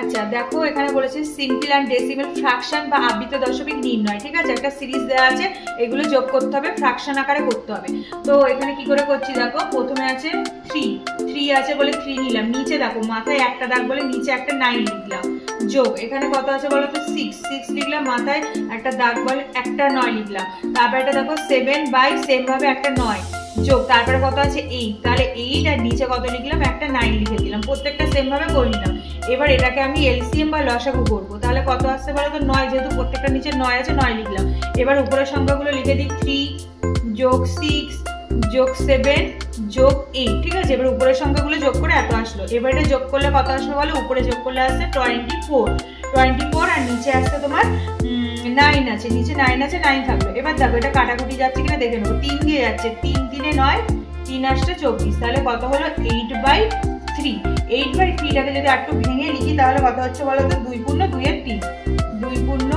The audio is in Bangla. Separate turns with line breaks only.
আচ্ছা দেখো এখানে বলেছে সিম্পল অ্যান্ড ডেসিমাল ফ্র্যাকশন বা আবৃত দশমিক নির্ণয়, ঠিক আছে? একটা সিরিজ দেওয়া আছে, এগুলো যোগ করতে হবে, ফ্র্যাকশন আকারে করতে হবে। তো এখানে কি করে করছি দেখো, প্রথমে আছে 3 আছে বলে 3 নিলাম, নিচে দেখো মাথায় একটা দাগ বলে নিচে একটা 9 লিখলাম, যোগ এখানে কত আছে বলো তো 6 লিখলাম, মাথায় একটা দাগ বলে একটা 9 লিখলাম, তারপর এটা দেখো 7 বাই সেম ভাবে একটা 9 যোগ, তারপরে কত আছে 8, তাহলে 8 আর নিচে কত লিখলাম একটা 9 লিখে দিলাম, প্রত্যেকটা সেম ভাবে করে নিলাম। এবার এটাকে আমি এলসিএম বা লসাগু করবো, তাহলে কত আসছে বলো তো 9, যেহেতু প্রত্যেকটা নিচে 9 আছে 9 লিখলাম। এবার উপরের সংখ্যাগুলো লিখে দিই 3 যোগ 6 যোগ 7 যোগ 8, ঠিক আছে? এবার উপরের সংখ্যাগুলো যোগ করে এত আসলো। এবার এটা যোগ করলে কত আসবে বলো, উপরে যোগ করলে আসছে 24 আর নিচে আসছে তোমার 9 আছে, নিচে 9 আছে, 9 থাকলো। এবার দেখো এটা কাটাকুটি যাচ্ছে কিনা দেখে নেবো, 3 দিয়ে যাচ্ছে, 3 3 9, 3 আসছে 24, তাহলে কত হলো 8/3। 8/3টাকে যদি একটু ভেঙে লিখি তাহলে কত হচ্ছে বলো তো 2 পূর্ণ 2 এর 3, 2 পূর্ণ